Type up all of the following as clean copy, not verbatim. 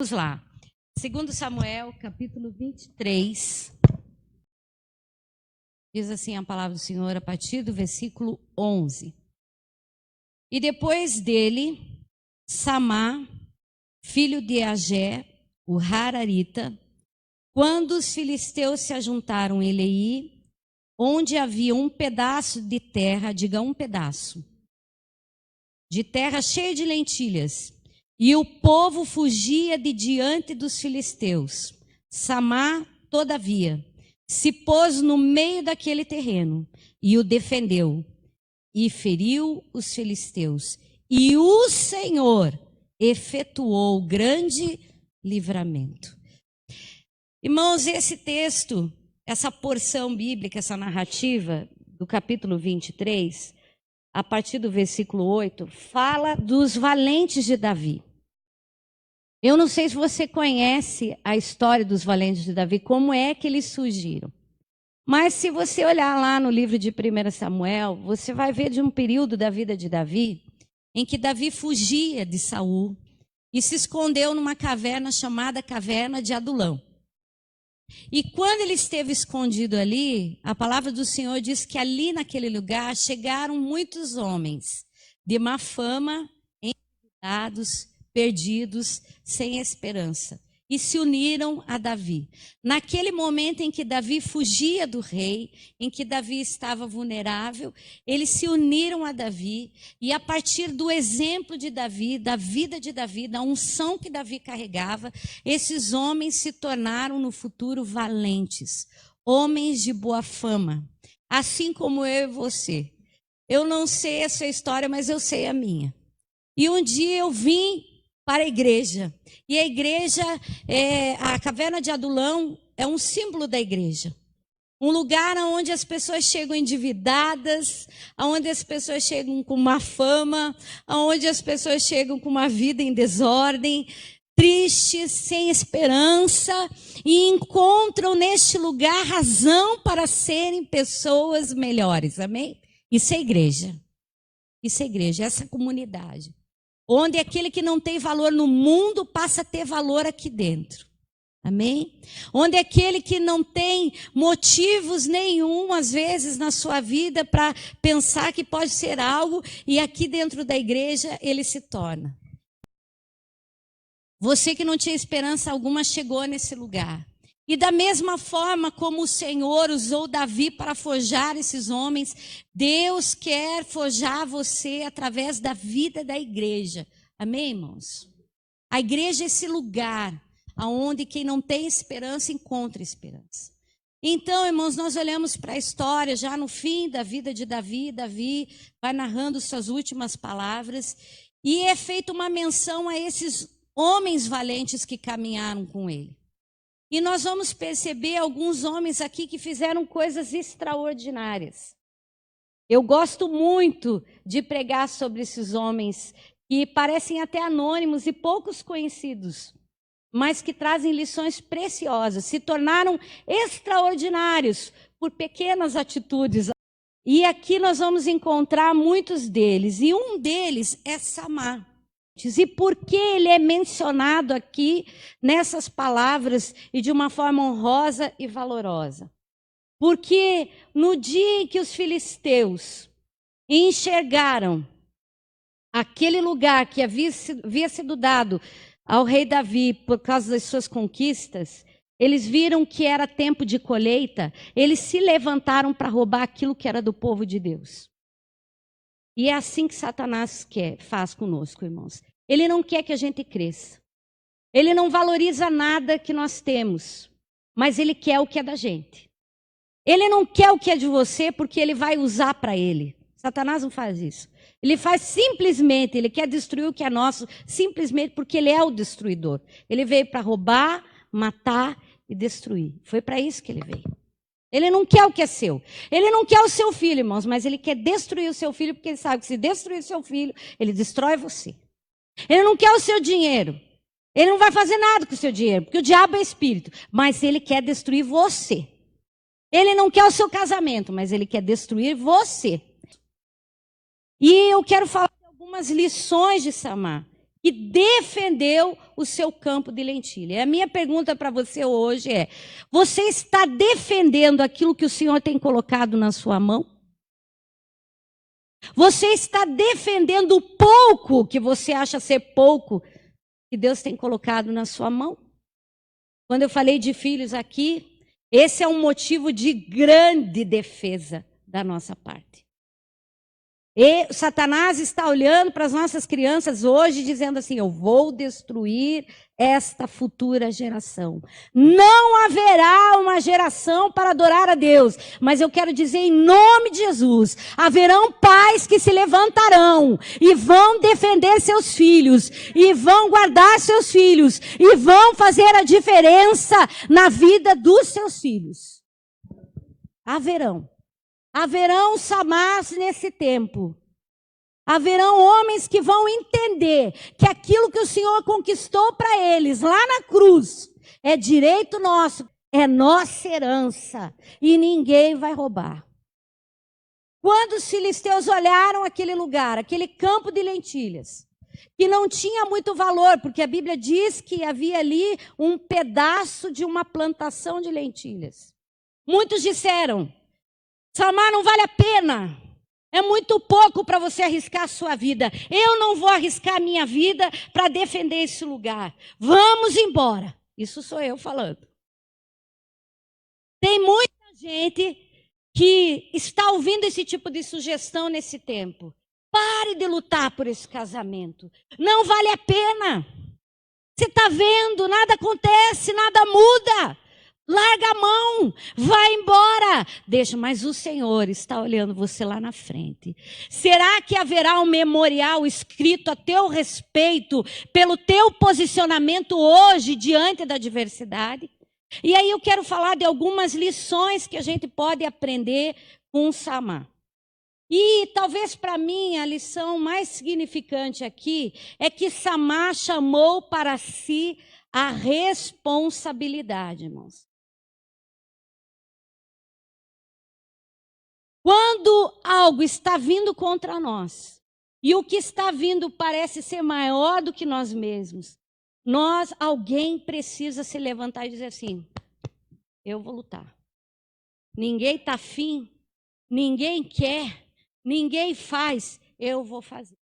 Vamos lá. 2 Samuel, capítulo 23. Diz assim a palavra do Senhor a partir do versículo 11. E depois dele, Samá, filho de Agé, o Hararita, quando os filisteus se ajuntaram em Leí, onde havia um pedaço de terra, diga um pedaço, de terra cheio de lentilhas, e o povo fugia de diante dos filisteus. Samá, todavia, se pôs no meio daquele terreno e o defendeu, e feriu os filisteus. E o Senhor efetuou grande livramento. Irmãos, esse texto, essa porção bíblica, essa narrativa do capítulo 23, a partir do versículo 8, fala dos valentes de Davi. Eu não sei se você conhece a história dos valentes de Davi, como é que eles surgiram. Mas se você olhar lá no livro de 1 Samuel, você vai ver de um período da vida de Davi, em que Davi fugia de Saul e se escondeu numa caverna chamada Caverna de Adulão. E quando ele esteve escondido ali, a palavra do Senhor diz que ali naquele lugar chegaram muitos homens de má fama, endividados, perdidos, sem esperança, e se uniram a Davi. Naquele momento em que Davi fugia do rei, em que Davi estava vulnerável, eles se uniram a Davi, e a partir do exemplo de Davi, da vida de Davi, da unção que Davi carregava, esses homens se tornaram no futuro valentes, homens de boa fama, assim como eu e você. Eu não sei a sua história, mas eu sei a minha. E um dia eu vim para a igreja. E a igreja, a Caverna de Adulão, é um símbolo da igreja. Um lugar onde as pessoas chegam endividadas, onde as pessoas chegam com má fama, onde as pessoas chegam com uma vida em desordem, tristes, sem esperança, e encontram neste lugar razão para serem pessoas melhores. Amém? Isso é igreja. Isso é igreja, essa comunidade. Onde aquele que não tem valor no mundo passa a ter valor aqui dentro. Amém? Onde aquele que não tem motivos nenhum, às vezes, na sua vida para pensar que pode ser algo, e aqui dentro da igreja ele se torna. Você que não tinha esperança alguma chegou nesse lugar. E da mesma forma como o Senhor usou Davi para forjar esses homens, Deus quer forjar você através da vida da igreja. Amém, irmãos? A igreja é esse lugar onde quem não tem esperança encontra esperança. Então, irmãos, nós olhamos para a história já no fim da vida de Davi. Davi vai narrando suas últimas palavras e é feita uma menção a esses homens valentes que caminharam com ele. E nós vamos perceber alguns homens aqui que fizeram coisas extraordinárias. Eu gosto muito de pregar sobre esses homens que parecem até anônimos e poucos conhecidos, mas que trazem lições preciosas, se tornaram extraordinários por pequenas atitudes. E aqui nós vamos encontrar muitos deles, e um deles é Samá. E por que ele é mencionado aqui nessas palavras e de uma forma honrosa e valorosa? Porque no dia em que os filisteus enxergaram aquele lugar que havia sido dado ao rei Davi por causa das suas conquistas, eles viram que era tempo de colheita, eles se levantaram para roubar aquilo que era do povo de Deus. E é assim que Satanás faz conosco, irmãos. Ele não quer que a gente cresça. Ele não valoriza nada que nós temos, mas ele quer o que é da gente. Ele não quer o que é de você porque ele vai usar para ele. Satanás não faz isso. Ele faz simplesmente, ele quer destruir o que é nosso, simplesmente porque ele é o destruidor. Ele veio para roubar, matar e destruir. Foi para isso que ele veio. Ele não quer o que é seu. Ele não quer o seu filho, irmãos, mas ele quer destruir o seu filho porque ele sabe que se destruir o seu filho, ele destrói você. Ele não quer o seu dinheiro. Ele não vai fazer nada com o seu dinheiro, porque o diabo é espírito. Mas ele quer destruir você. Ele não quer o seu casamento, mas ele quer destruir você. E eu quero falar de algumas lições de Samá, que defendeu o seu campo de lentilha. E a minha pergunta para você hoje é: você está defendendo aquilo que o Senhor tem colocado na sua mão? Você está defendendo o pouco que você acha ser pouco que Deus tem colocado na sua mão? Quando eu falei de filhos aqui, esse é um motivo de grande defesa da nossa parte. E Satanás está olhando para as nossas crianças hoje dizendo assim: eu vou destruir esta futura geração. Não haverá uma geração para adorar a Deus, mas eu quero dizer em nome de Jesus, haverão pais que se levantarão e vão defender seus filhos, e vão guardar seus filhos, e vão fazer a diferença na vida dos seus filhos. Haverão Samás nesse tempo. Haverão homens que vão entender que aquilo que o Senhor conquistou para eles lá na cruz é direito nosso, é nossa herança e ninguém vai roubar. Quando os filisteus olharam aquele lugar, aquele campo de lentilhas, que não tinha muito valor, porque a Bíblia diz que havia ali um pedaço de uma plantação de lentilhas. Muitos disseram: Samar, não vale a pena. É muito pouco para você arriscar a sua vida. Eu não vou arriscar a minha vida para defender esse lugar. Vamos embora. Isso sou eu falando. Tem muita gente que está ouvindo esse tipo de sugestão nesse tempo. Pare de lutar por esse casamento. Não vale a pena. Você está vendo, nada acontece, nada muda. Larga a mão, vai embora. Deixa, mas o Senhor está olhando você lá na frente. Será que haverá um memorial escrito a teu respeito pelo teu posicionamento hoje diante da adversidade? E aí eu quero falar de algumas lições que a gente pode aprender com Samar. E talvez para mim a lição mais significante aqui é que Samar chamou para si a responsabilidade, irmãos. Quando algo está vindo contra nós, e o que está vindo parece ser maior do que nós mesmos, alguém precisa se levantar e dizer assim: eu vou lutar. Ninguém está afim, ninguém quer, ninguém faz, eu vou fazer.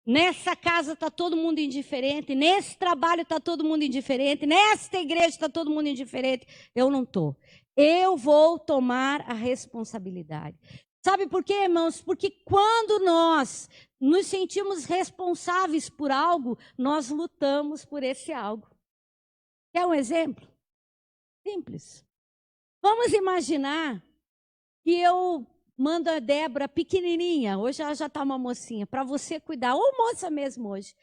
Nessa casa está todo mundo indiferente, nesse trabalho está todo mundo indiferente, nesta igreja está todo mundo indiferente, eu não estou. Eu vou tomar a responsabilidade. Sabe por quê, irmãos? Porque quando nós nos sentimos responsáveis por algo, nós lutamos por esse algo. Quer um exemplo? Simples. Vamos imaginar que eu mando a Débora pequenininha, hoje ela já está uma mocinha, para você cuidar, ou moça mesmo hoje.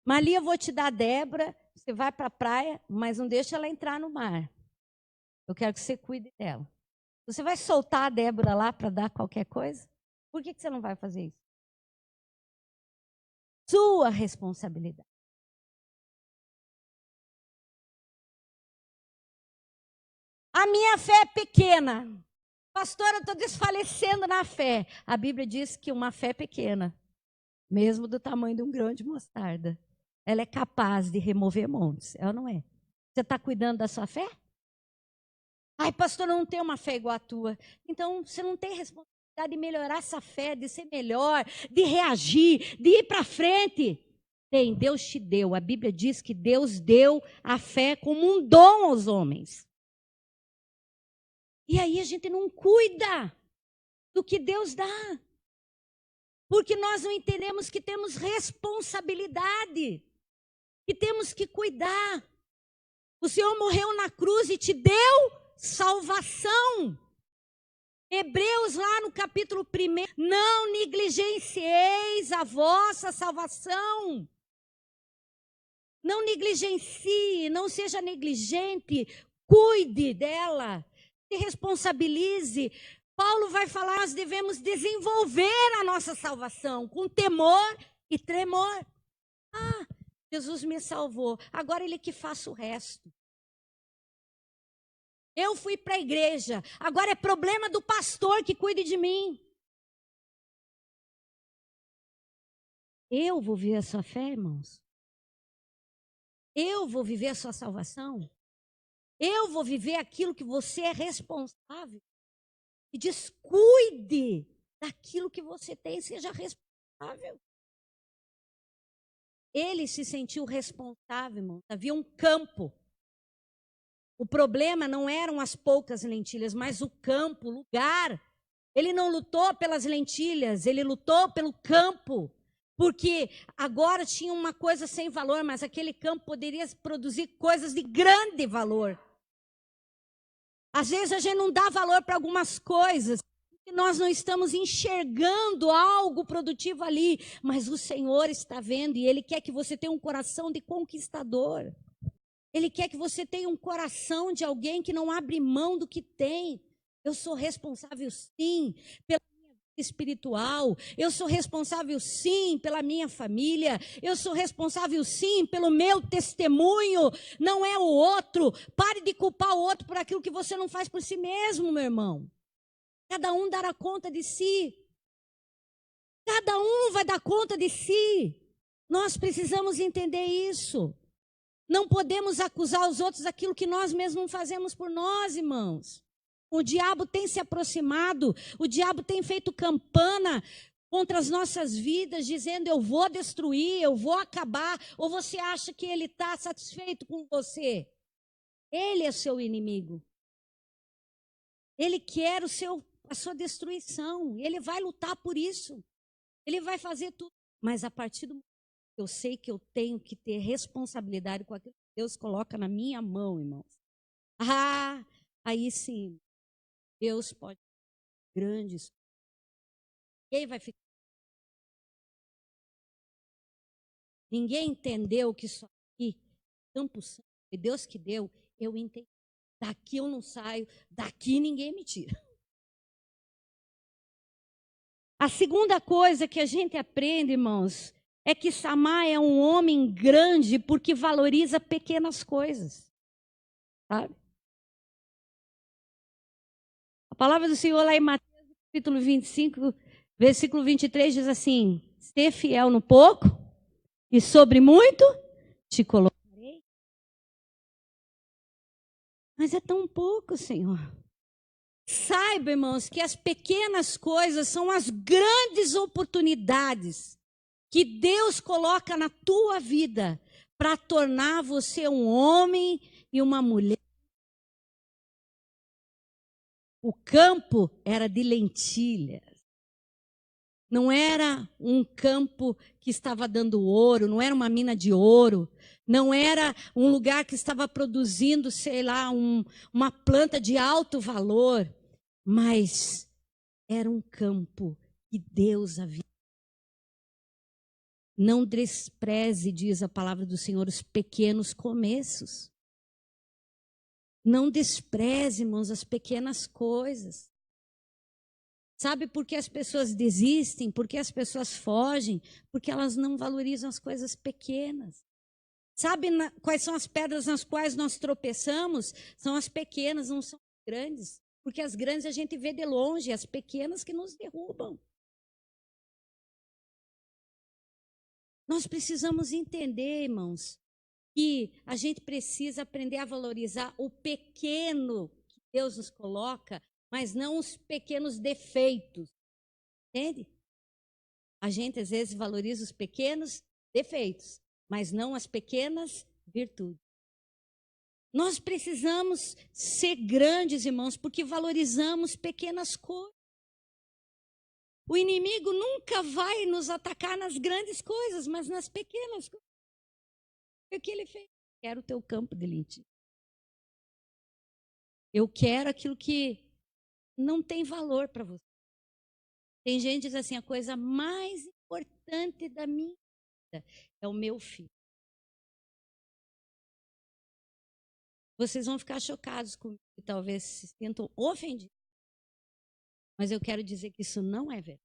Malia, eu vou te dar a Débora, você vai para a praia, mas não deixa ela entrar no mar. Eu quero que você cuide dela. Você vai soltar a Débora lá para dar qualquer coisa? Por que você não vai fazer isso? Sua responsabilidade. A minha fé é pequena. Pastora, eu estou desfalecendo na fé. A Bíblia diz que uma fé pequena, mesmo do tamanho de um grão de mostarda, ela é capaz de remover montes. Ela não é. Você está cuidando da sua fé? Ai, pastor, eu não tenho uma fé igual a tua. Então, você não tem responsabilidade de melhorar essa fé, de ser melhor, de reagir, de ir para frente. Tem, Deus te deu. A Bíblia diz que Deus deu a fé como um dom aos homens. E aí a gente não cuida do que Deus dá. Porque nós não entendemos que temos responsabilidade, que temos que cuidar. O Senhor morreu na cruz e te deu salvação. Hebreus lá no capítulo 1, não negligencieis a vossa salvação. Não negligencie, não seja negligente, cuide dela, se responsabilize. Paulo vai falar, nós devemos desenvolver a nossa salvação com temor e tremor. Ah, Jesus me salvou, agora Ele que faça o resto. Eu fui para a igreja, agora é problema do pastor que cuide de mim. Eu vou viver a sua fé, irmãos? Eu vou viver a sua salvação? Eu vou viver aquilo que você é responsável? E descuide daquilo que você tem, seja responsável. Ele se sentiu responsável, irmão. Havia um campo. O problema não eram as poucas lentilhas, mas o campo, o lugar. Ele não lutou pelas lentilhas, ele lutou pelo campo. Porque agora tinha uma coisa sem valor, mas aquele campo poderia produzir coisas de grande valor. Às vezes a gente não dá valor para algumas coisas, porque nós não estamos enxergando algo produtivo ali, mas o Senhor está vendo e Ele quer que você tenha um coração de conquistador. Ele quer que você tenha um coração de alguém que não abre mão do que tem. Eu sou responsável, sim, pela minha vida espiritual. Eu sou responsável, sim, pela minha família. Eu sou responsável, sim, pelo meu testemunho. Não é o outro. Pare de culpar o outro por aquilo que você não faz por si mesmo, meu irmão. Cada um dará conta de si. Cada um vai dar conta de si. Nós precisamos entender isso. Não podemos acusar os outros daquilo que nós mesmos não fazemos por nós, irmãos. O diabo tem se aproximado, o diabo tem feito campana contra as nossas vidas, dizendo eu vou destruir, eu vou acabar. Ou você acha que ele está satisfeito com você? Ele é seu inimigo. Ele quer a sua destruição. Ele vai lutar por isso. Ele vai fazer tudo. Mas a partir do momento que eu sei que eu tenho que ter responsabilidade com aquilo que Deus coloca na minha mão, irmãos. Ah, aí sim, Deus pode fazer grandes. Ninguém vai ficar. Ninguém entendeu que só aqui, Campo Santo, foi Deus que deu, eu entendi. Daqui eu não saio, daqui ninguém me tira. A segunda coisa que a gente aprende, irmãos, é que Samar é um homem grande porque valoriza pequenas coisas. Sabe? A palavra do Senhor lá em Mateus, capítulo 25, versículo 23, diz assim: ser fiel no pouco e sobre muito te colocarei. Mas é tão pouco, Senhor. Saiba, irmãos, que as pequenas coisas são as grandes oportunidades que Deus coloca na tua vida para tornar você um homem e uma mulher. O campo era de lentilhas. Não era um campo que estava dando ouro, não era uma mina de ouro, não era um lugar que estava produzindo, sei lá, uma planta de alto valor, mas era um campo que Deus havia. Não despreze, diz a palavra do Senhor, os pequenos começos. Não despreze, irmãos, as pequenas coisas. Sabe por que as pessoas desistem? Por que as pessoas fogem? Porque elas não valorizam as coisas pequenas. Sabe quais são as pedras nas quais nós tropeçamos? São as pequenas, não são as grandes. Porque as grandes a gente vê de longe, as pequenas que nos derrubam. Nós precisamos entender, irmãos, que a gente precisa aprender a valorizar o pequeno que Deus nos coloca, mas não os pequenos defeitos. Entende? A gente às vezes valoriza os pequenos defeitos, mas não as pequenas virtudes. Nós precisamos ser grandes, irmãos, porque valorizamos pequenas coisas. O inimigo nunca vai nos atacar nas grandes coisas, mas nas pequenas coisas. O que ele fez? Quero o teu campo de lentilha. Eu quero aquilo que não tem valor para você. Tem gente que diz assim, a coisa mais importante da minha vida é o meu filho. Vocês vão ficar chocados comigo e talvez se sintam ofendidos. Mas eu quero dizer que isso não é verdade.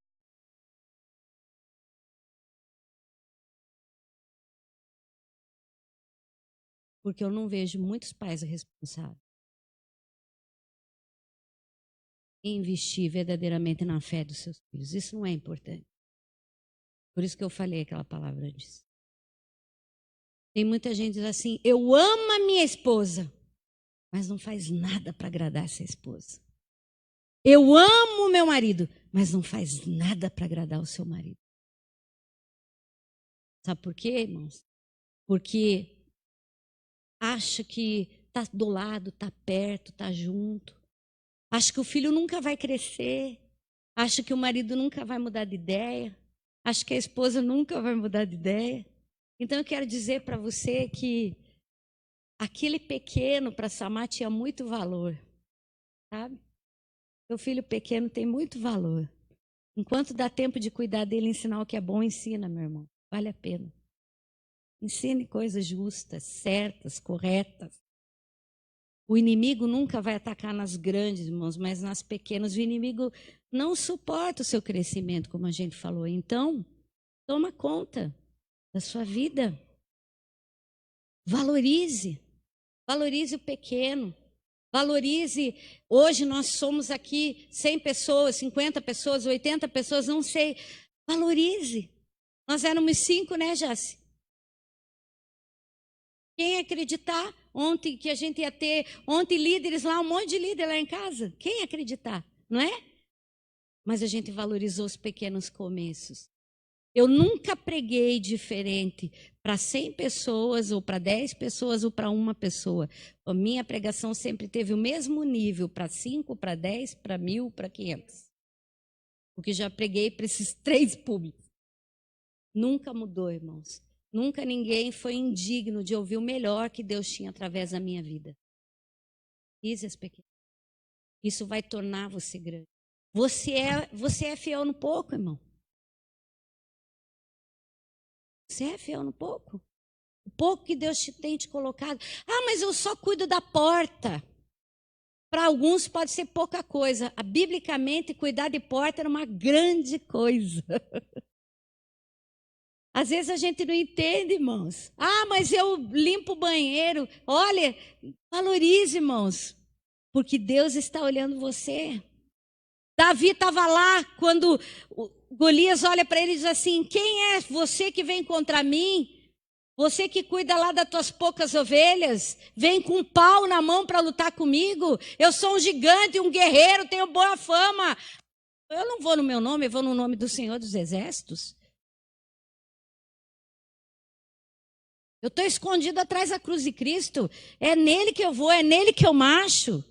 Porque eu não vejo muitos pais responsáveis em investir verdadeiramente na fé dos seus filhos. Isso não é importante. Por isso que eu falei aquela palavra antes. Tem muita gente que diz assim, eu amo a minha esposa, mas não faz nada para agradar essa esposa. Eu amo o meu marido, mas não faz nada para agradar o seu marido. Sabe por quê, irmãos? Porque acha que está do lado, está perto, está junto. Acha que o filho nunca vai crescer. Acha que o marido nunca vai mudar de ideia. Acha que a esposa nunca vai mudar de ideia. Então eu quero dizer para você que aquele pequeno para Samar tinha muito valor, sabe? Seu filho pequeno tem muito valor. Enquanto dá tempo de cuidar dele, ensinar o que é bom, ensina, meu irmão. Vale a pena. Ensine coisas justas, certas, corretas. O inimigo nunca vai atacar nas grandes, irmãos, mas nas pequenas. O inimigo não suporta o seu crescimento, como a gente falou. Então, toma conta da sua vida. Valorize. Valorize o pequeno. Valorize. Hoje nós somos aqui 100 pessoas, 50 pessoas, 80 pessoas, não sei. Valorize. Nós éramos 5, né, Jaci? Quem acreditar? Ontem que a gente ia ter, ontem líderes lá, um monte de líder lá em casa. Quem acreditar? Não é? Mas a gente valorizou os pequenos começos. Eu nunca preguei diferente para 100 pessoas, ou para 10 pessoas, ou para uma pessoa. A minha pregação sempre teve o mesmo nível, para 5, para 10, para 1.000, para 500. Porque já preguei para esses 3 públicos. Nunca mudou, irmãos. Nunca ninguém foi indigno de ouvir o melhor que Deus tinha através da minha vida. Isso vai tornar você grande. Você é fiel no pouco, irmão. Você é fiel no pouco? O pouco que Deus tem te colocado. Ah, mas eu só cuido da porta. Para alguns pode ser pouca coisa. Biblicamente, cuidar de porta era uma grande coisa. Às vezes a gente não entende, irmãos. Ah, mas eu limpo o banheiro. Olha, valorize, irmãos. Porque Deus está olhando você. Davi estava lá quando Golias olha para ele e diz assim, quem é você que vem contra mim? Você que cuida lá das tuas poucas ovelhas, vem com um pau na mão para lutar comigo? Eu sou um gigante, um guerreiro, tenho boa fama. Eu não vou no meu nome, eu vou no nome do Senhor dos Exércitos. Eu estou escondido atrás da cruz de Cristo. É nele que eu vou, é nele que eu marcho.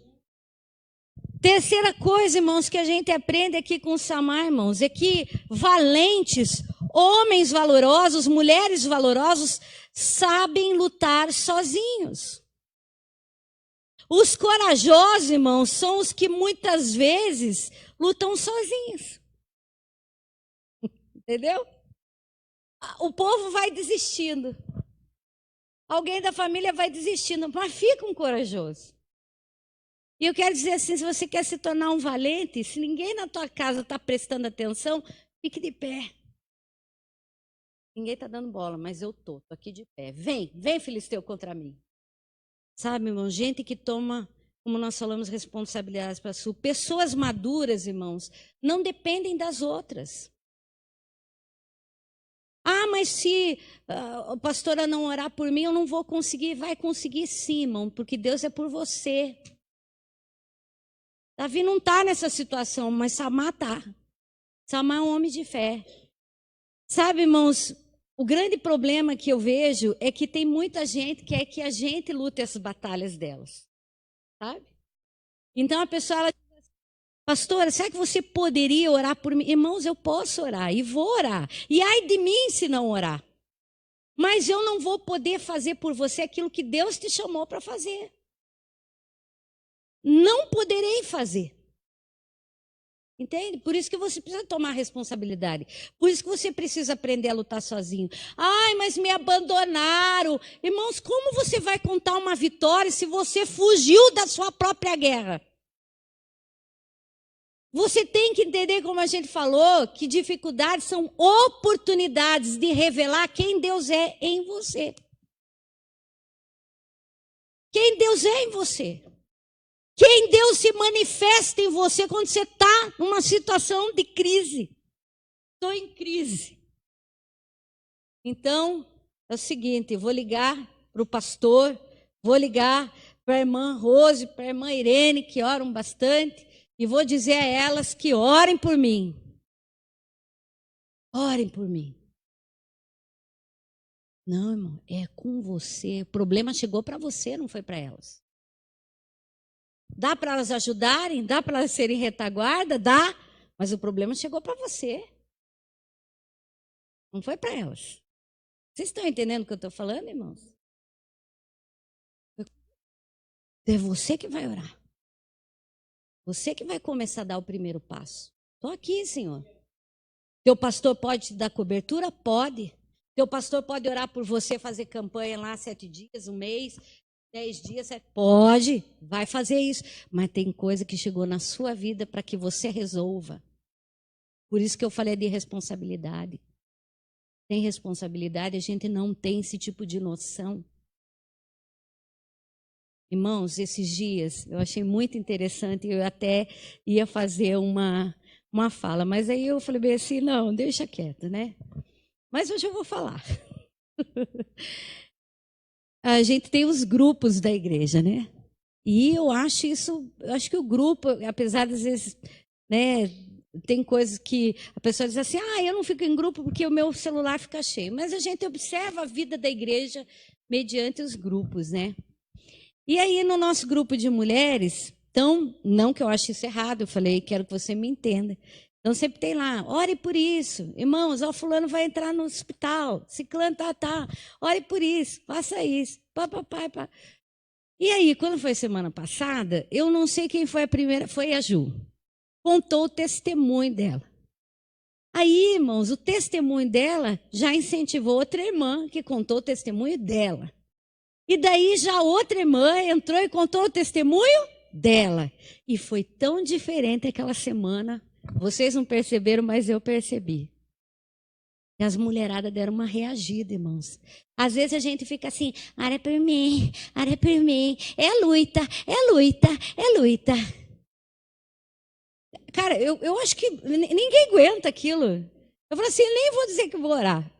Terceira coisa, irmãos, que a gente aprende aqui com Samar, irmãos, é que valentes, homens valorosos, mulheres valorosos, sabem lutar sozinhos. Os corajosos, irmãos, são os que muitas vezes lutam sozinhos. Entendeu? O povo vai desistindo. Alguém da família vai desistindo, mas fica um corajoso. E eu quero dizer assim, se você quer se tornar um valente, se ninguém na tua casa está prestando atenção, fique de pé. Ninguém está dando bola, mas eu estou aqui de pé. Vem, Filisteu contra mim. Sabe, irmão, gente que toma, como nós falamos, responsabilidades para si. Pessoas maduras, irmãos, não dependem das outras. Ah, mas se a pastora não orar por mim, eu não vou conseguir. Vai conseguir sim, irmão, porque Deus é por você. Davi não está nessa situação, mas Samar está. Samar é um homem de fé. Sabe, irmãos, o grande problema que eu vejo é que tem muita gente que quer que a gente lute as batalhas delas. Sabe? Então a pessoa ela diz assim, pastora, será que você poderia orar por mim? Irmãos, eu posso orar e vou orar. E ai de mim se não orar. Mas eu não vou poder fazer por você aquilo que Deus te chamou para fazer. Não poderei fazer. Entende? Por isso que você precisa tomar responsabilidade. Por isso que você precisa aprender a lutar sozinho. Ai, mas me abandonaram. Irmãos, como você vai contar uma vitória se você fugiu da sua própria guerra? Você tem que entender, como a gente falou, que dificuldades são oportunidades de revelar quem Deus é em você. Quem Deus é em você. Quem Deus se manifesta em você quando você está numa situação de crise. Estou em crise. Então, é o seguinte, eu vou ligar para o pastor, vou ligar para a irmã Rose, para a irmã Irene, que oram bastante, e vou dizer a elas que orem por mim. Orem por mim. Não, irmão, é com você. O problema chegou para você, não foi para elas. Dá para elas ajudarem? Dá para elas serem retaguarda? Dá. Mas o problema chegou para você. Não foi para elas. Vocês estão entendendo o que eu estou falando, irmãos? É você que vai orar. Você que vai começar a dar o primeiro passo. Estou aqui, Senhor. Teu pastor pode te dar cobertura? Pode. Teu pastor pode orar por você, fazer campanha lá 7 dias, 1 mês, 10 dias. Pode, vai fazer isso. Mas tem coisa que chegou na sua vida para que você resolva. Por isso que eu falei de responsabilidade. Tem responsabilidade, a gente não tem esse tipo de noção. Irmãos, esses dias eu achei muito interessante, eu até ia fazer uma fala, mas aí eu falei bem assim, não, deixa quieto, né? Mas hoje eu vou falar. A gente tem os grupos da igreja, né? E eu acho que o grupo, apesar de às vezes, né, tem coisas que a pessoa diz assim, eu não fico em grupo porque o meu celular fica cheio. Mas a gente observa a vida da igreja mediante os grupos, né? E aí, no nosso grupo de mulheres, então, não que eu ache isso errado, eu falei, quero que você me entenda. Então, sempre tem lá, ore por isso. Irmãos, fulano vai entrar no hospital, ciclano tá. Ore por isso, faça isso. Pá. E aí, quando foi semana passada, eu não sei quem foi a primeira, foi a Ju. Contou o testemunho dela. Aí, irmãos, o testemunho dela já incentivou outra irmã que contou o testemunho dela. E daí já outra irmã entrou e contou o testemunho dela. E foi tão diferente aquela semana. Vocês não perceberam, mas eu percebi. E as mulheradas deram uma reagida, irmãos. Às vezes a gente fica assim, ora por mim, ora por mim. É luta. Cara, eu acho que ninguém aguenta aquilo. Eu falo assim, nem vou dizer que vou orar.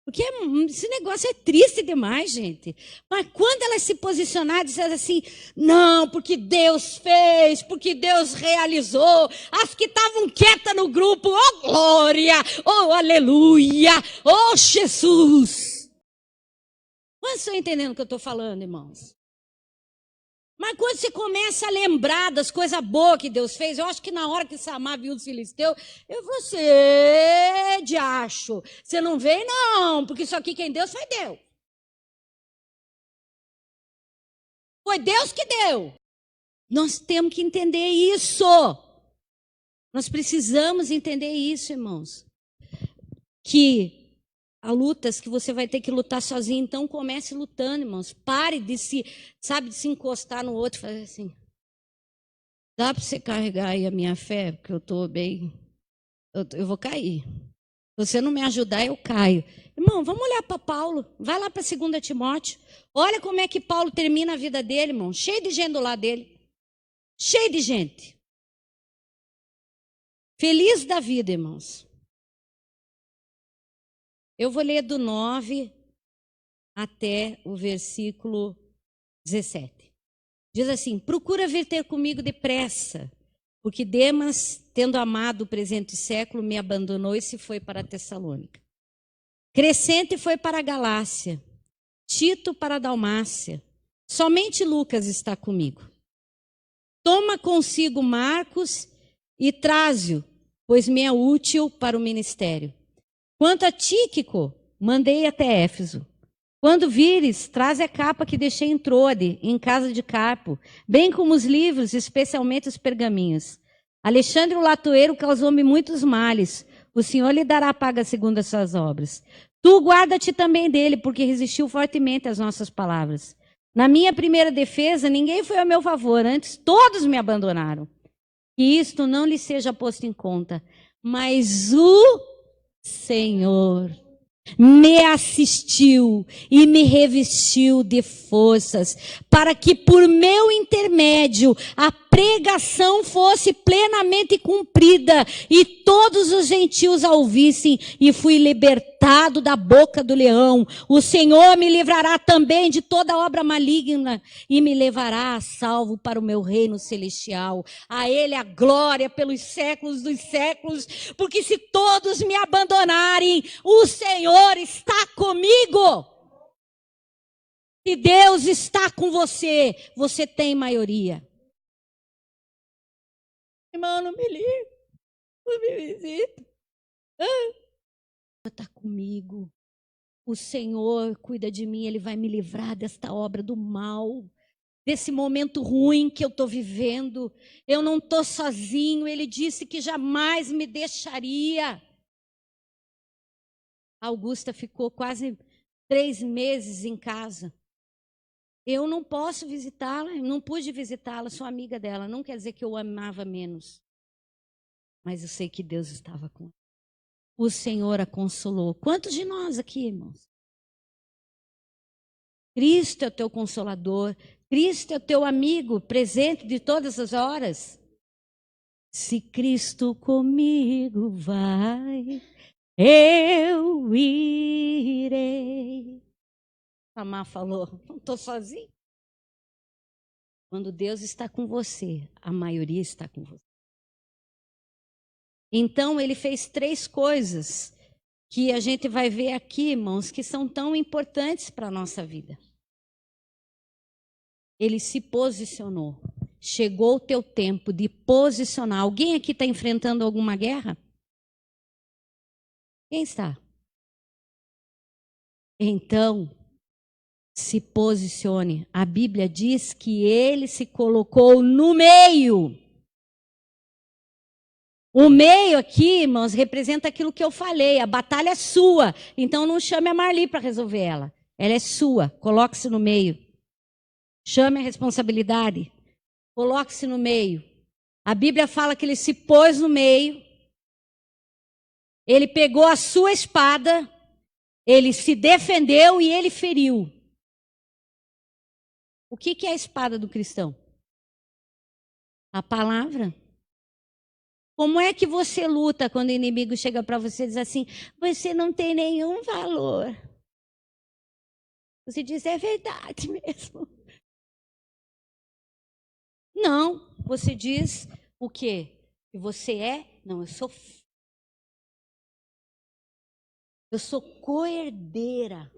Porque esse negócio é triste demais, gente. Mas quando elas se posicionaram, disseram assim, não, porque Deus fez, porque Deus realizou. As que estavam quietas no grupo, oh glória, oh aleluia, oh Jesus. Vocês estão entendendo o que eu estou falando, irmãos? Mas quando você começa a lembrar das coisas boas que Deus fez, eu acho que na hora que Samar viu os filisteus, eu falei, você, diacho, você não veio não, porque isso aqui quem Deus foi Deus. Foi Deus que deu. Nós temos que entender isso. Nós precisamos entender isso, irmãos. Que há lutas que você vai ter que lutar sozinho, então comece lutando, irmãos. Pare de se encostar no outro e fazer assim. Dá para você carregar aí a minha fé, porque eu estou bem, eu vou cair. Se você não me ajudar, eu caio. Irmão, vamos olhar para Paulo. Vai lá para 2 Timóteo. Olha como é que Paulo termina a vida dele, irmão. Cheio de gente do lado dele. Cheio de gente. Feliz da vida, irmãos. Eu vou ler do 9 até o versículo 17. Diz assim, procura vir ter comigo depressa, porque Demas, tendo amado o presente século, me abandonou e se foi para a Tessalônica. Crescente foi para a Galácia, Tito para a Dalmácia. Somente Lucas está comigo. Toma consigo Marcos e traze-o, pois me é útil para o ministério. Quanto a Tíquico, mandei até Éfeso. Quando vires, traz a capa que deixei em Troade, em casa de Carpo, bem como os livros, especialmente os pergaminhos. Alexandre o latoeiro causou-me muitos males. O Senhor lhe dará paga segundo as suas obras. Tu guarda-te também dele, porque resistiu fortemente às nossas palavras. Na minha primeira defesa, ninguém foi ao meu favor, antes todos me abandonaram. Que isto não lhe seja posto em conta. Mas o Senhor me assistiu e me revestiu de forças, para que por meu intermédio a pregação fosse plenamente cumprida e todos os gentios a ouvissem, e fui libertado da boca do leão. O Senhor me livrará também de toda obra maligna e me levará a salvo para o meu reino celestial. A Ele a glória pelos séculos dos séculos, porque se todos me abandonarem, o Senhor está comigo. Se Deus está com você, você tem maioria. Irmão, não me liga, não me visita. Está comigo. O Senhor cuida de mim, Ele vai me livrar desta obra do mal, desse momento ruim que eu estou vivendo. Eu não estou sozinho, Ele disse que jamais me deixaria. A Augusta ficou quase 3 meses em casa. Eu não posso visitá-la, não pude visitá-la, sou amiga dela. Não quer dizer que eu amava menos. Mas eu sei que Deus estava com ela. O Senhor a consolou. Quantos de nós aqui, irmãos? Cristo é o teu consolador. Cristo é o teu amigo, presente de todas as horas. Se Cristo comigo vai, eu irei. Samar falou, não estou sozinho. Quando Deus está com você, a maioria está com você. Então, ele fez 3 coisas que a gente vai ver aqui, irmãos, que são tão importantes para a nossa vida. Ele se posicionou. Chegou o teu tempo de posicionar. Alguém aqui está enfrentando alguma guerra? Quem está? Então, se posicione. A Bíblia diz que ele se colocou no meio. O meio aqui, irmãos, representa aquilo que eu falei. A batalha é sua. Então não chame a Marli para resolver ela. Ela é sua. Coloque-se no meio. Chame a responsabilidade. Coloque-se no meio. A Bíblia fala que ele se pôs no meio. Ele pegou a sua espada. Ele se defendeu e ele feriu. O que é a espada do cristão? A palavra. Como é que você luta quando o inimigo chega para você e diz assim, você não tem nenhum valor? Você diz, é verdade mesmo. Não, você diz o quê? Que você é? Não, eu sou co-herdeira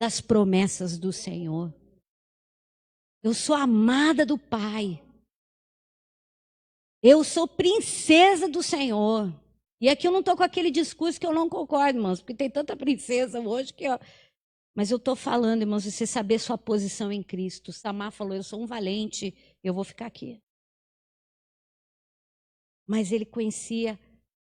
das promessas do Senhor. Eu sou amada do Pai. Eu sou princesa do Senhor. E aqui eu não estou com aquele discurso que eu não concordo, irmãos, porque tem tanta princesa hoje que... Mas eu estou falando, irmãos, de você saber sua posição em Cristo. Samar falou, eu sou um valente, eu vou ficar aqui. Mas ele conhecia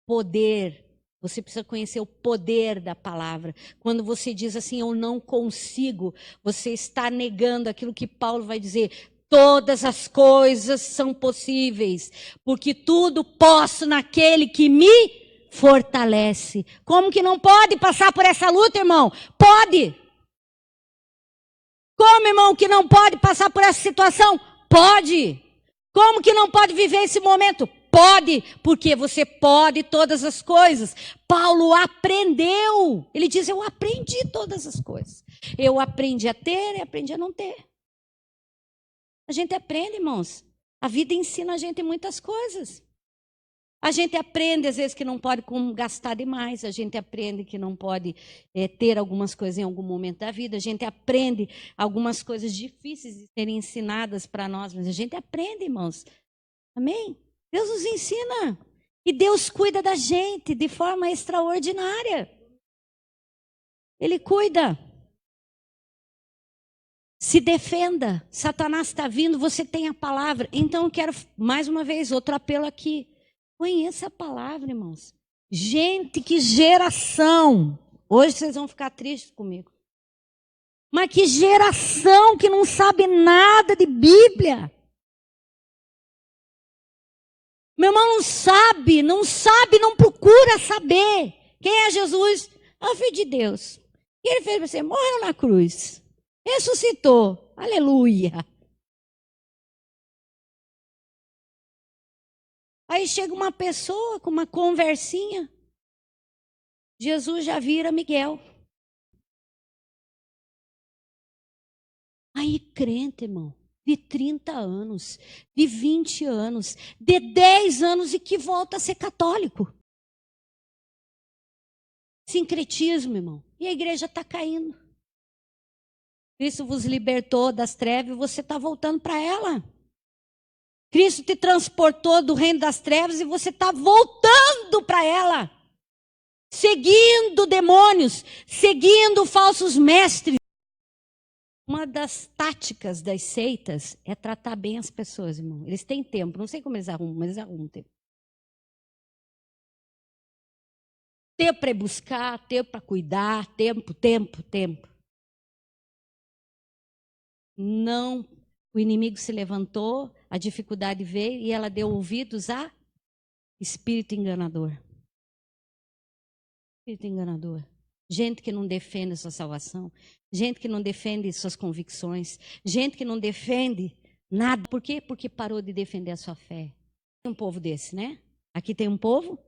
poder. Você precisa conhecer o poder da palavra. Quando você diz assim, eu não consigo, você está negando aquilo que Paulo vai dizer. Todas as coisas são possíveis, porque tudo posso naquele que me fortalece. Como que não pode passar por essa luta, irmão? Pode! Como, irmão, que não pode passar por essa situação? Pode! Como que não pode viver esse momento? Pode, porque você pode todas as coisas. Paulo aprendeu. Ele diz, eu aprendi todas as coisas. Eu aprendi a ter e aprendi a não ter. A gente aprende, irmãos. A vida ensina a gente muitas coisas. A gente aprende, às vezes, que não pode gastar demais. A gente aprende que não pode ter algumas coisas em algum momento da vida. A gente aprende algumas coisas difíceis de serem ensinadas para nós. Mas a gente aprende, irmãos. Amém? Deus nos ensina. E Deus cuida da gente de forma extraordinária. Ele cuida. Se defenda. Satanás está vindo, você tem a palavra. Então eu quero, mais uma vez, outro apelo aqui. Conheça a palavra, irmãos. Gente, que geração. Hoje vocês vão ficar tristes comigo. Mas que geração que não sabe nada de Bíblia. Meu irmão não sabe, não procura saber. Quem é Jesus? É o Filho de Deus. E ele fez para você, morreu na cruz. Ressuscitou. Aleluia. Aí chega uma pessoa com uma conversinha, Jesus já vira Miguel. Aí crente, irmão, de 30 anos, de 20 anos, de 10 anos e que volta a ser católico. Sincretismo, irmão. E a igreja está caindo. Cristo vos libertou das trevas e você está voltando para ela. Cristo te transportou do reino das trevas e você está voltando para ela. Seguindo demônios, seguindo falsos mestres. Uma das táticas das seitas é tratar bem as pessoas, irmão. Eles têm tempo, não sei como eles arrumam, mas eles arrumam tempo. Tempo para buscar, tempo para cuidar, tempo. Não, o inimigo se levantou, a dificuldade veio e ela deu ouvidos a espírito enganador. Espírito enganador. Gente que não defende a sua salvação, gente que não defende suas convicções, gente que não defende nada. Por quê? Porque parou de defender a sua fé. Tem um povo desse, né? Aqui tem um povo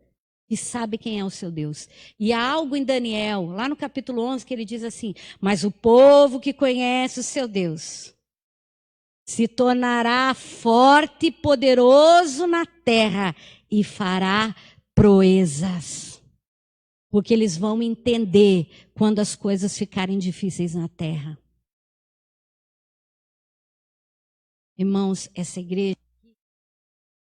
que sabe quem é o seu Deus. E há algo em Daniel, lá no capítulo 11, que ele diz assim: mas o povo que conhece o seu Deus se tornará forte e poderoso na terra e fará proezas. Porque eles vão entender quando as coisas ficarem difíceis na terra. Irmãos, essa igreja,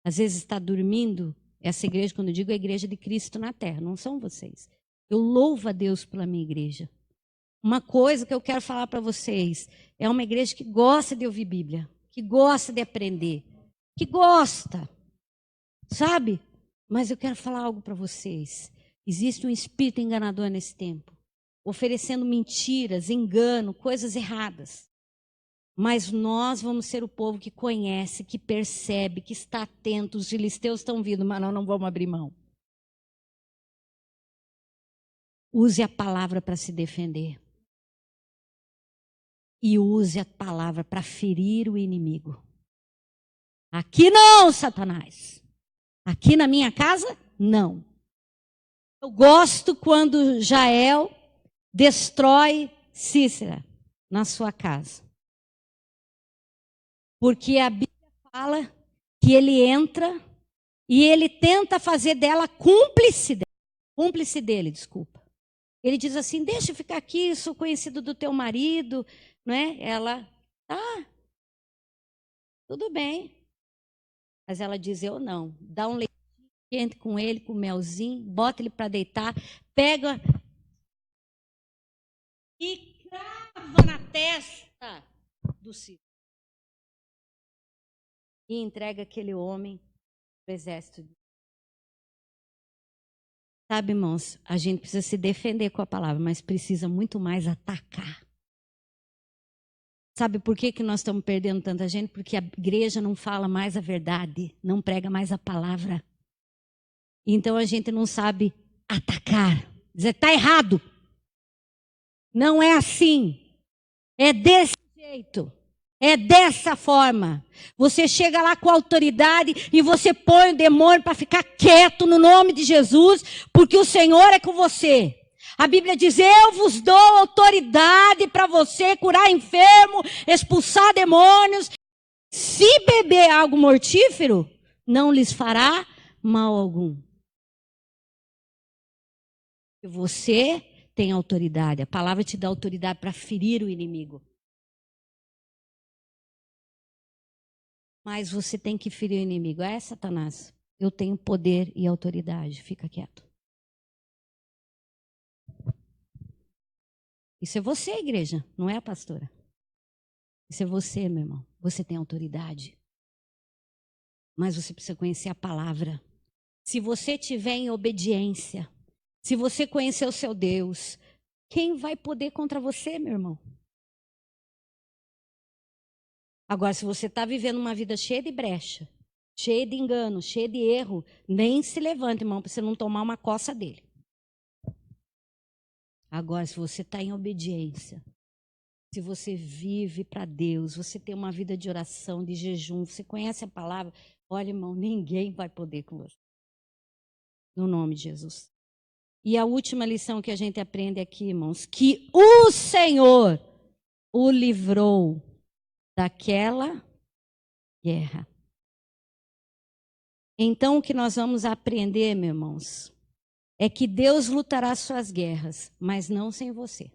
às vezes está dormindo. Essa igreja, quando eu digo, é a igreja de Cristo na terra, não são vocês. Eu louvo a Deus pela minha igreja. Uma coisa que eu quero falar para vocês, é uma igreja que gosta de ouvir Bíblia, que gosta de aprender, que gosta, sabe? Mas eu quero falar algo para vocês. Existe um espírito enganador nesse tempo, oferecendo mentiras, engano, coisas erradas. Mas nós vamos ser o povo que conhece, que percebe, que está atento. Os filisteus estão vindo, mas nós não vamos abrir mão. Use a palavra para se defender. E use a palavra para ferir o inimigo. Aqui não, Satanás. Aqui na minha casa, não. Eu gosto quando Jael destrói Cícera na sua casa. Porque a Bíblia fala que ele entra e ele tenta fazer dela cúmplice dele, desculpa. Ele diz assim: deixa eu ficar aqui, sou conhecido do teu marido, não é? Ela, tudo bem. Mas ela diz: eu não. Dá um leite quente com ele, com melzinho, bota ele para deitar, pega e crava na testa do Cícero. E entrega aquele homem para o exército. Sabe, irmãos, a gente precisa se defender com a palavra, mas precisa muito mais atacar. Sabe por que nós estamos perdendo tanta gente? Porque a igreja não fala mais a verdade, não prega mais a palavra. Então a gente não sabe atacar. Dizer, está errado. Não é assim. É desse jeito. É dessa forma. Você chega lá com autoridade e você põe o demônio para ficar quieto no nome de Jesus, porque o Senhor é com você. A Bíblia diz: eu vos dou autoridade para você curar enfermo, expulsar demônios. Se beber algo mortífero, não lhes fará mal algum. Você tem autoridade. A palavra te dá autoridade para ferir o inimigo. Mas você tem que ferir o inimigo. Satanás, eu tenho poder e autoridade. Fica quieto. Isso é você, igreja, não é a pastora. Isso é você, meu irmão. Você tem autoridade. Mas você precisa conhecer a palavra. Se você tiver em obediência, se você conhecer o seu Deus, quem vai poder contra você, meu irmão? Agora, se você está vivendo uma vida cheia de brecha, cheia de engano, cheia de erro, nem se levante, irmão, para você não tomar uma coça dele. Agora, se você está em obediência, se você vive para Deus, você tem uma vida de oração, de jejum, você conhece a palavra, Olha, irmão, ninguém vai poder com você. No nome de Jesus. E a última lição que a gente aprende aqui, irmãos, que o Senhor o livrou daquela guerra. Então, o que nós vamos aprender, meus irmãos, é que Deus lutará suas guerras, mas não sem você.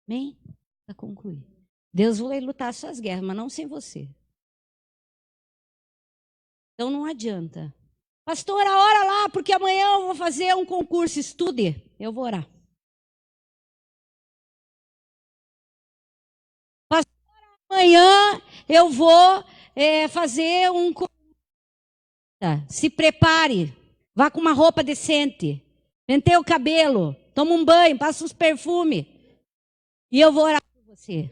Amém? Para concluir. Deus vai lutar suas guerras, mas não sem você. Então não adianta. Pastora, ora lá, porque amanhã eu vou fazer um concurso. Estude, eu vou orar. Pastora, amanhã eu vou fazer um concurso. Se prepare, vá com uma roupa decente, penteie o cabelo, toma um banho, passa uns perfumes. E eu vou orar por você.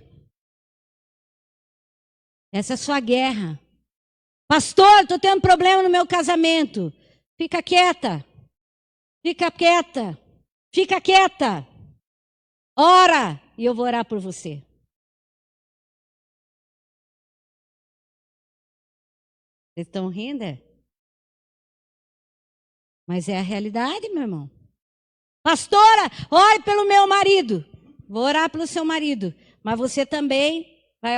Essa é a sua guerra. Pastor, estou tendo problema no meu casamento. Fica quieta. Fica quieta. Fica quieta. Ora, e eu vou orar por você. Vocês estão rindo? Mas é a realidade, meu irmão. Pastora, ore pelo meu marido. Vou orar pelo seu marido. Mas você também vai,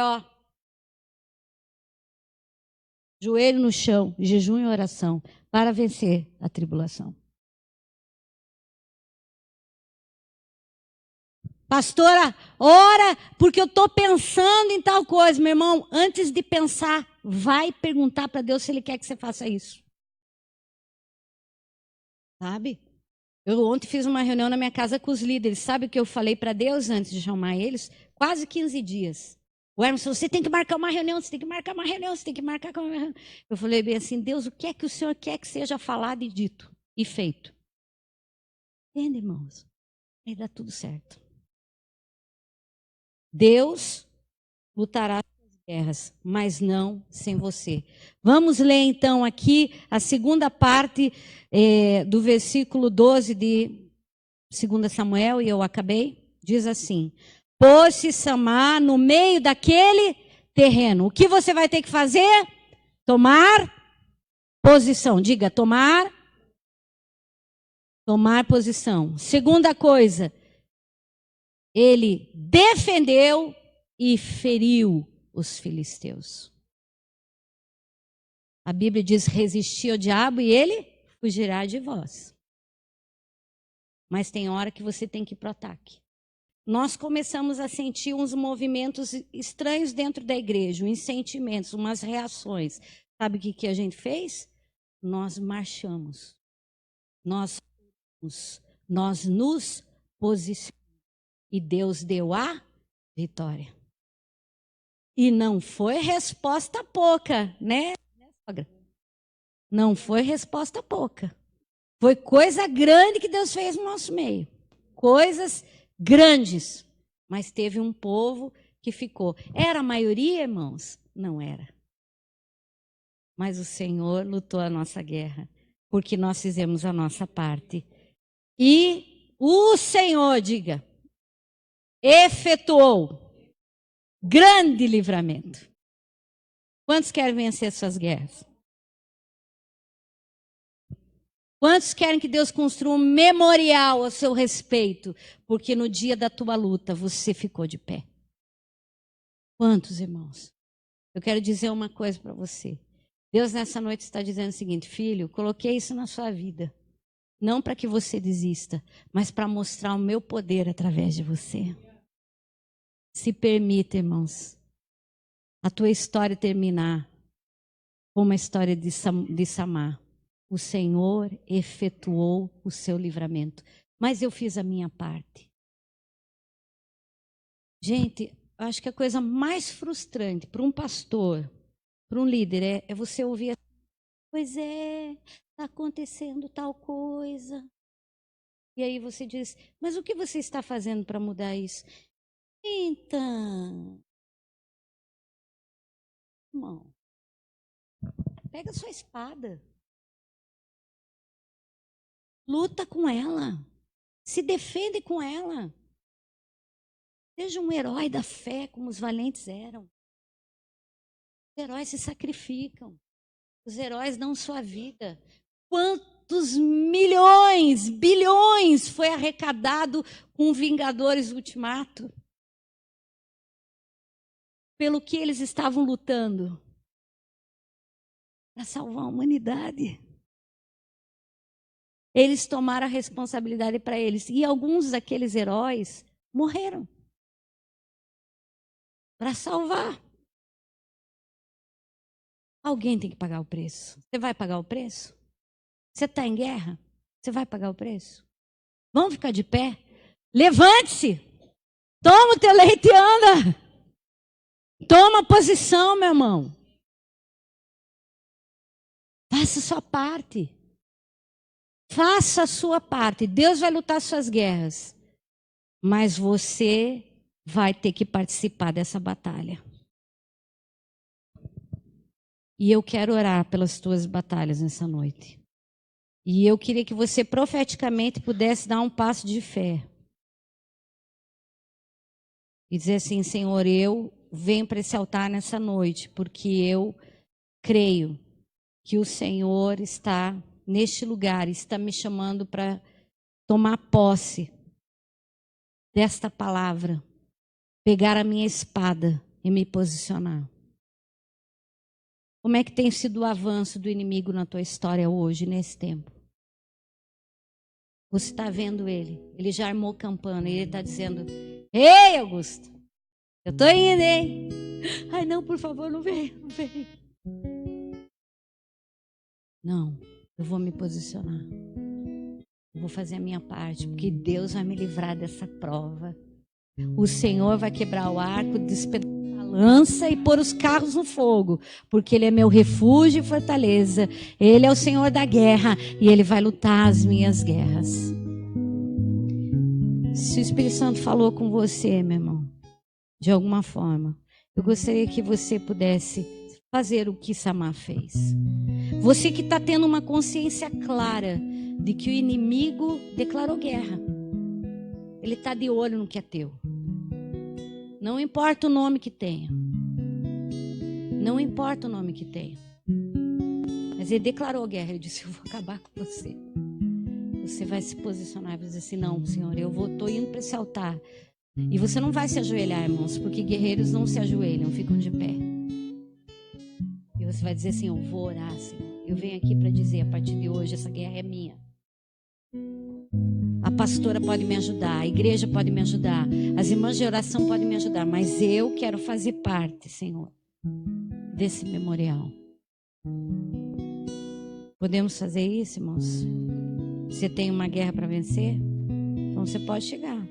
joelho no chão, jejum e oração, para vencer a tribulação. Pastora, ora, porque eu estou pensando em tal coisa. Meu irmão, antes de pensar, vai perguntar para Deus se Ele quer que você faça isso. Sabe? Eu ontem fiz uma reunião na minha casa com os líderes. Sabe o que eu falei para Deus antes de chamar eles? Quase 15 dias. O Emerson, você tem que marcar uma reunião, você tem que marcar uma reunião, você tem que marcar uma reunião. Eu falei bem assim, Deus, o que é que o Senhor quer que seja falado e dito e feito? Entende, irmãos? Vai dar tudo certo. Deus lutará as guerras, mas não sem você. Vamos ler então aqui a segunda parte do versículo 12 de 2 Samuel, e eu acabei. Diz assim: pôs-se Samar no meio daquele terreno. O que você vai ter que fazer? Tomar posição. Diga, tomar posição. Segunda coisa, ele defendeu e feriu os filisteus. A Bíblia diz: resistir ao diabo e ele fugirá de vós. Mas tem hora que você tem que ir para o ataque. Nós começamos a sentir uns movimentos estranhos dentro da igreja, uns sentimentos, umas reações. Sabe o que a gente fez? Nós marchamos. Nós nos posicionamos. E Deus deu a vitória. E não foi resposta pouca, né, sogra? Não foi resposta pouca. Foi coisa grande que Deus fez no nosso meio. Coisas grandes. Mas teve um povo que ficou. Era a maioria, irmãos? Não era. Mas o Senhor lutou a nossa guerra. Porque nós fizemos a nossa parte. E o Senhor, diga, efetuou grande livramento. Quantos querem vencer suas guerras? Quantos querem que Deus construa um memorial a seu respeito? Porque no dia da tua luta você ficou de pé. Quantos, irmãos? Eu quero dizer uma coisa para você. Deus nessa noite está dizendo o seguinte: filho, coloquei isso na sua vida. Não para que você desista, mas para mostrar o meu poder através de você. Se permita, irmãos, a tua história terminar como a história de Samar. O Senhor efetuou o seu livramento. Mas eu fiz a minha parte. Gente, acho que a coisa mais frustrante para um pastor, para um líder, é você ouvir: pois é, está acontecendo tal coisa. E aí você diz: mas o que você está fazendo para mudar isso? Então, irmão, pega sua espada. Luta com ela. Se defende com ela. Seja um herói da fé, como os valentes eram. Os heróis se sacrificam. Os heróis dão sua vida. Quantos milhões, bilhões foi arrecadado com Vingadores Ultimato? Pelo que eles estavam lutando? Para salvar a humanidade. Eles tomaram a responsabilidade para eles. E alguns daqueles heróis morreram para salvar. Alguém tem que pagar o preço. Você vai pagar o preço? Você está em guerra? Você vai pagar o preço? Vamos ficar de pé? Levante-se! Toma o teu leite e anda! Toma posição, meu irmão. Faça a sua parte. Faça a sua parte. Deus vai lutar suas guerras. Mas você vai ter que participar dessa batalha. E eu quero orar pelas tuas batalhas nessa noite. E eu queria que você profeticamente pudesse dar um passo de fé. E dizer assim, Senhor, eu venho para esse altar nessa noite, porque eu creio que o Senhor está neste lugar, está me chamando para tomar posse desta palavra, pegar a minha espada e me posicionar. Como é que tem sido o avanço do inimigo na tua história hoje, nesse tempo? Você está vendo ele? Ele já armou campana e ele está dizendo, ei, Augusto, eu estou indo, hein? Ai, não, por favor, não vem, não vem. Não, eu vou me posicionar. Eu vou fazer a minha parte, porque Deus vai me livrar dessa prova. O Senhor vai quebrar o arco, despedaçar a lança e pôr os carros no fogo, porque Ele é meu refúgio e fortaleza. Ele é o Senhor da guerra e Ele vai lutar as minhas guerras. Se o Espírito Santo falou com você, meu irmão, de alguma forma, eu gostaria que você pudesse fazer o que Samar fez. Você que está tendo uma consciência clara de que o inimigo declarou guerra. Ele está de olho no que é teu. Não importa o nome que tenha. Não importa o nome que tenha. Mas ele declarou guerra. Ele disse, eu vou acabar com você. Você vai se posicionar e vai dizer assim, não, Senhor, eu estou indo para esse altar. E você não vai se ajoelhar, irmãos, porque guerreiros não se ajoelham, ficam de pé. E você vai dizer assim, eu vou orar, Senhor. Eu venho aqui para dizer, a partir de hoje, essa guerra é minha. A pastora pode me ajudar, a igreja pode me ajudar, as irmãs de oração podem me ajudar, mas eu quero fazer parte, Senhor, desse memorial. Podemos fazer isso, irmãos? Você tem uma guerra para vencer? Então você pode chegar.